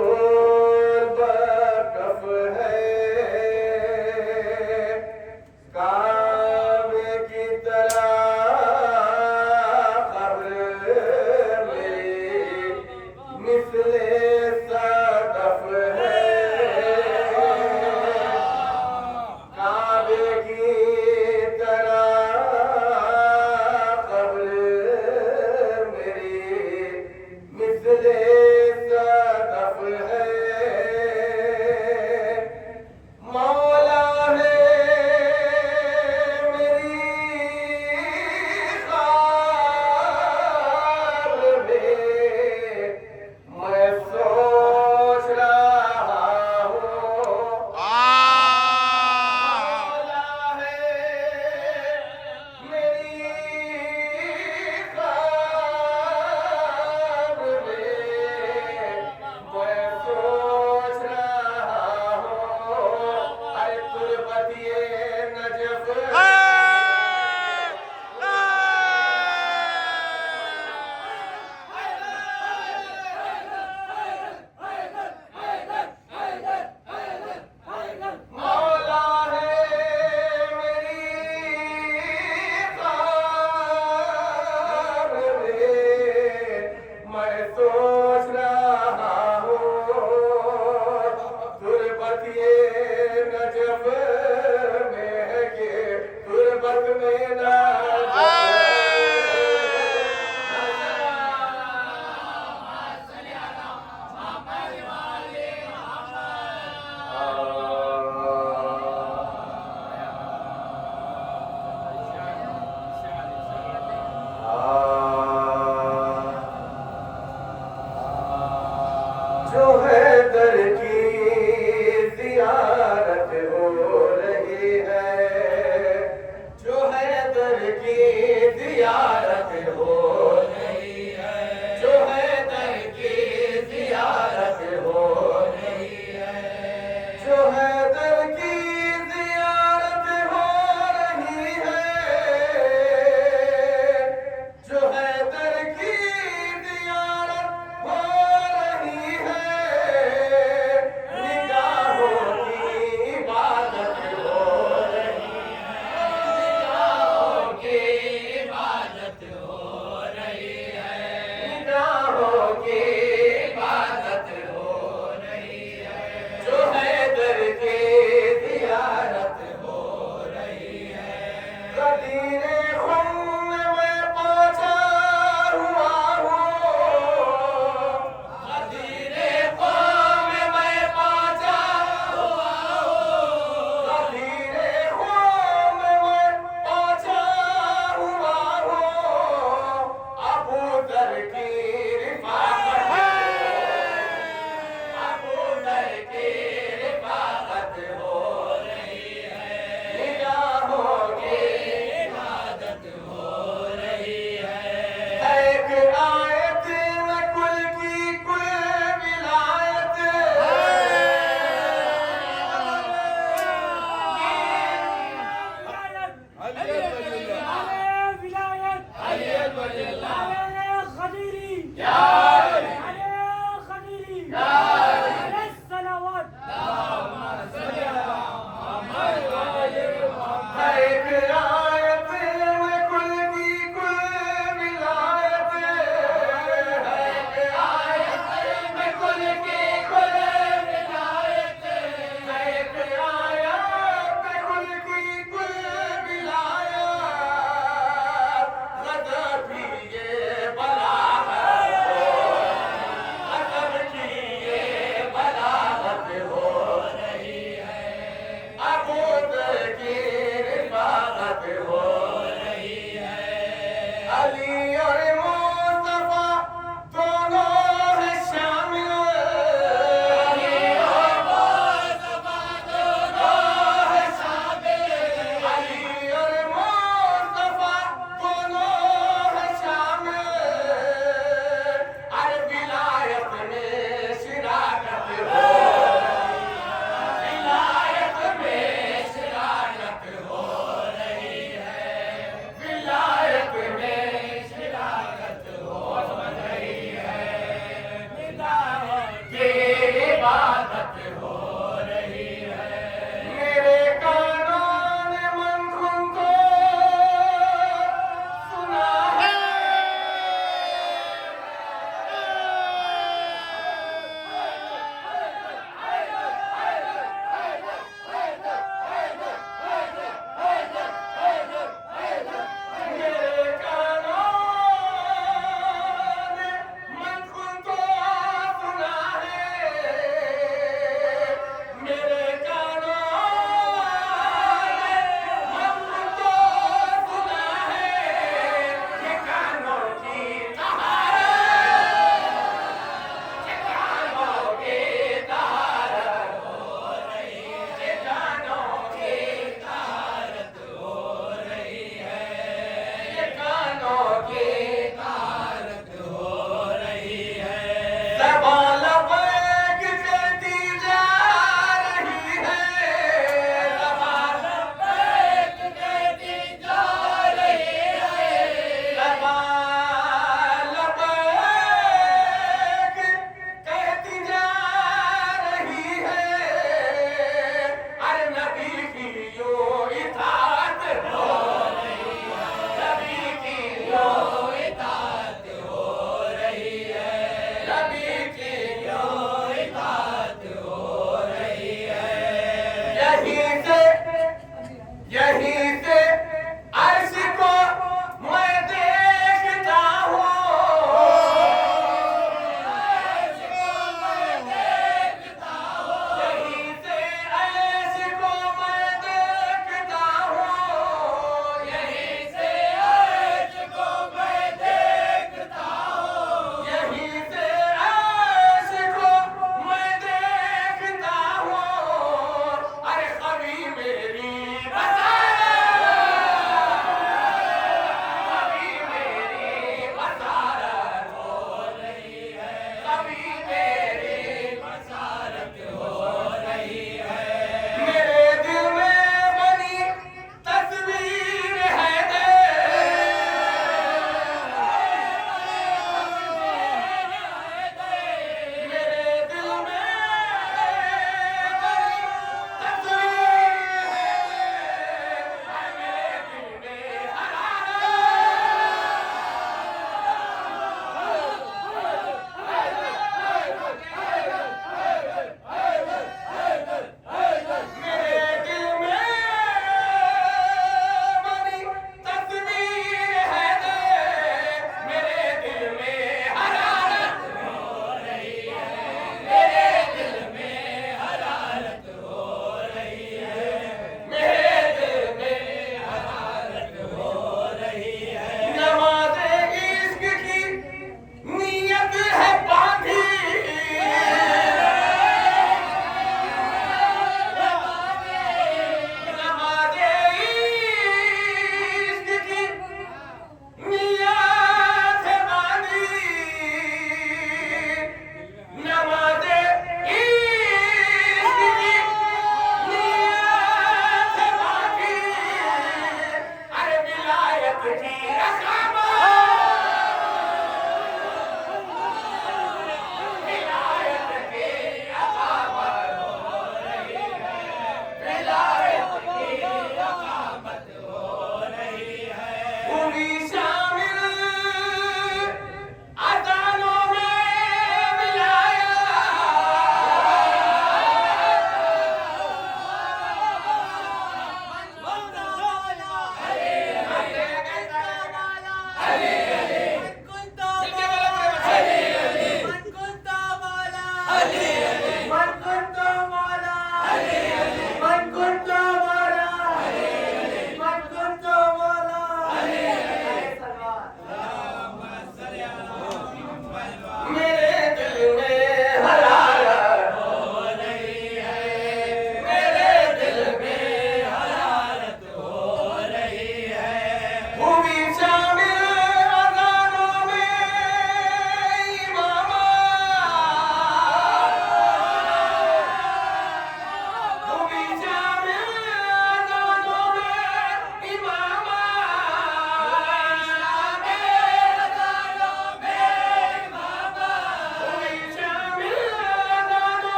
रसूल बकफ है, काबे की तरह कब्र मेरी मिसले सदफ है, काबे की तरह कब्र मेरी मिसले सदफ है। मौला है मेरी ख्वाब में, मैं सोच रहा हूँ। मौला है मेरी ख्वाब में, मैं सोच रहा हूँ। अरे तुर्बतिए नजफ मौला है मेरी ख्वाब में, मैं सोच रहा हूँ। तुर्बतिए नजफ में है कि तुर्बत में जो है दर की ज़ियारत हो रही है, जो है दर की ज़ियारत हो रही है, जो है दर की ज़ियारत हो रही है, जो है दर की ज़ियारत हो रही है, जो है दर की ज़ियारत हो रही है।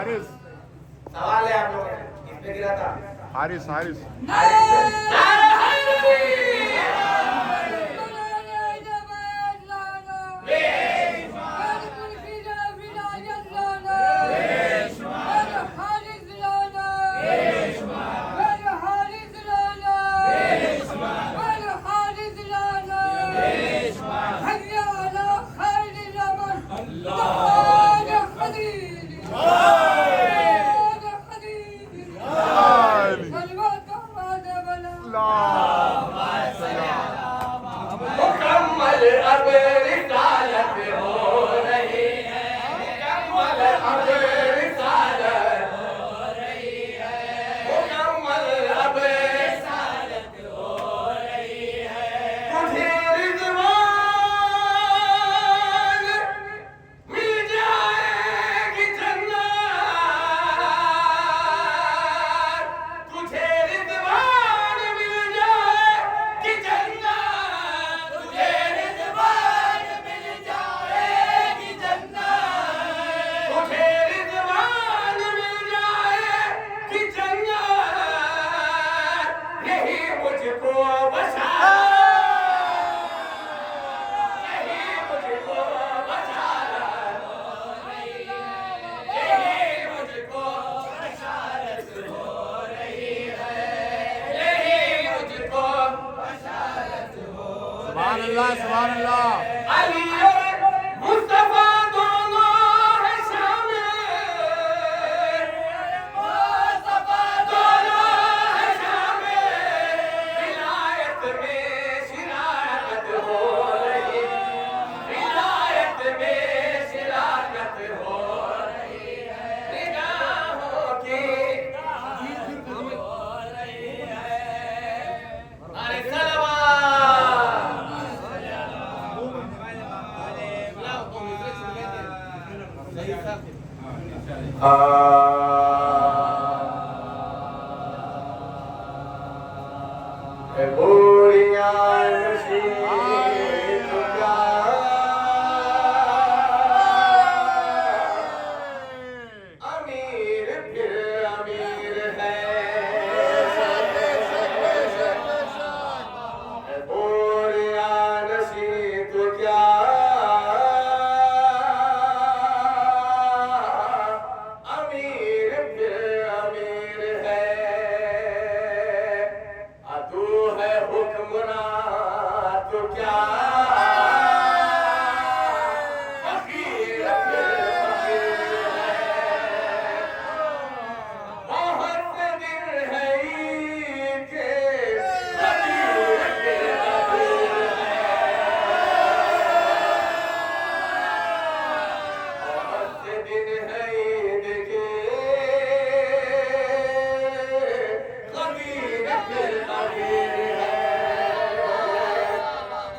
हारिस सवाल है आप लोगों को, किसने गिरा था? हारिस हारिस मुकम्मल अब रिसालत हो रही है, मुकम्मल अब रिसालत हो रही है, मुकम्मल अब रिसालत हो रही है। तुझे रिज़वान मिल जाएगी जन्नत, तुझे रिज़वान मिल जाएगी जन्नत, तुझे रिज़वान मिल जाएगी जन्नत, तुझे रिज़वान मिल जाएगी जन्नत। यही मुझको बशारत, यही मुझको बशारत हो रही है, यही मुझको बशारत हो रही है, यही मुझको बशारत हो सुभान अल्लाह सुभान अल्लाह अली और मुस्तफा दोनों है शामिल, मुस्तफा दोनों है शामिल, विलायत में शिराकत हो रही है, विलायत में शिराकत हो रही है, निगाहों की हो रही है। अरे अमीर फिर अमीर है, बोरिया नशी तो क्या अमीर फिर अमीर है, तू है हुक्मरान तो क्या फकीर फिर फकीर है, बहुत से दिन है ईद के फकीर फिर फकीर है, बहुत से दिन है ईद के फकीर फिर फकीर है,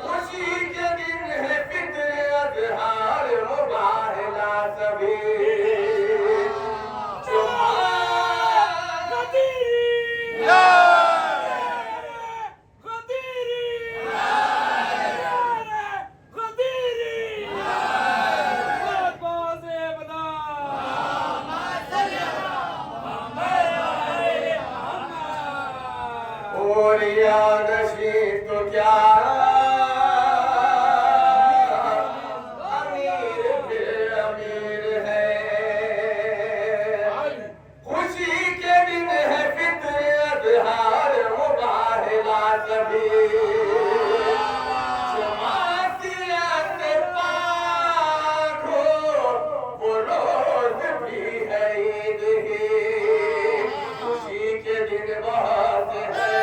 खुशी के दिन है फित्र अज़हार मुबाहला सभी, जो बोरिया नशी तो क्या अमीर फिर अमीर है, खुशी के दिन है फित्र अज़हार मुबाहला सभी, जो मासियत से पाक हो वो रोज भी है ईद ही, खुशी के दिन बहुत है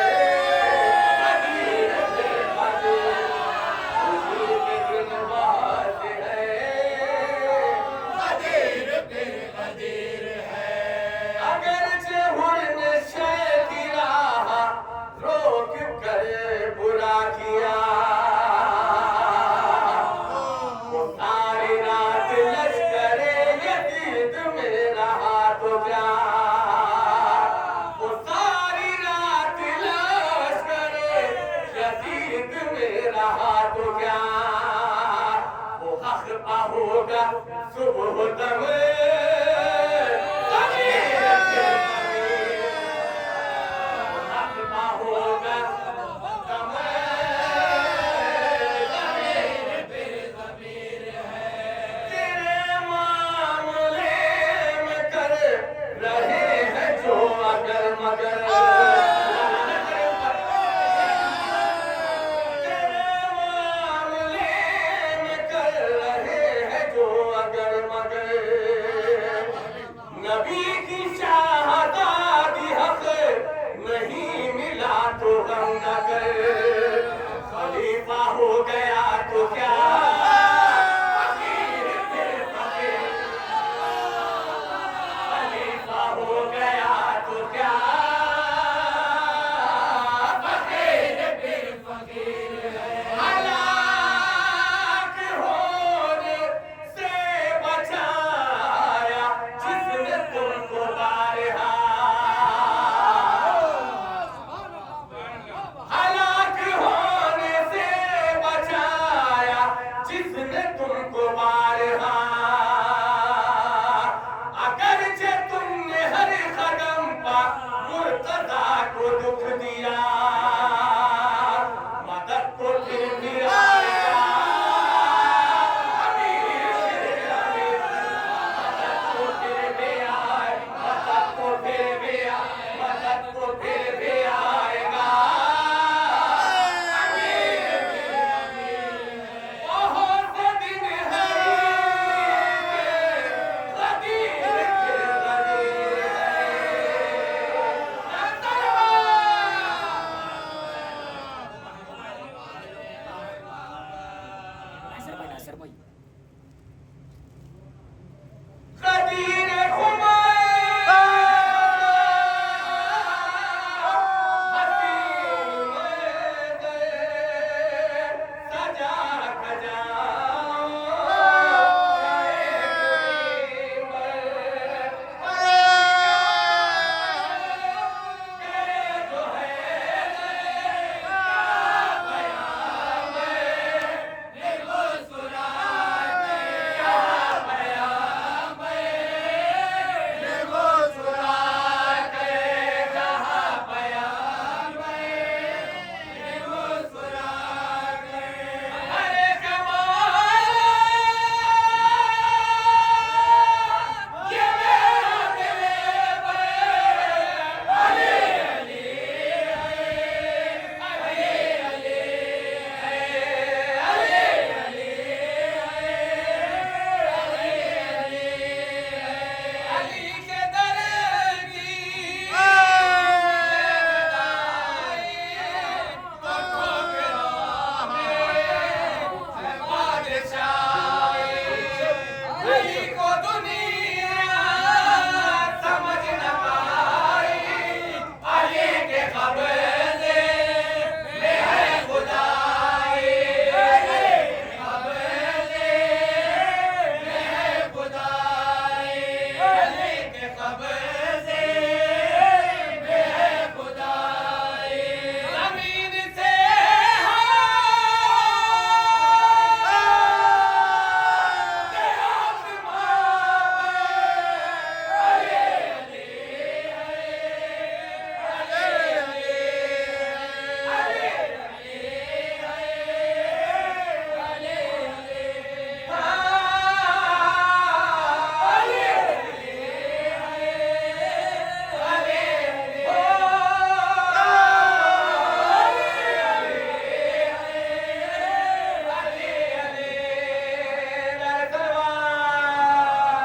की शान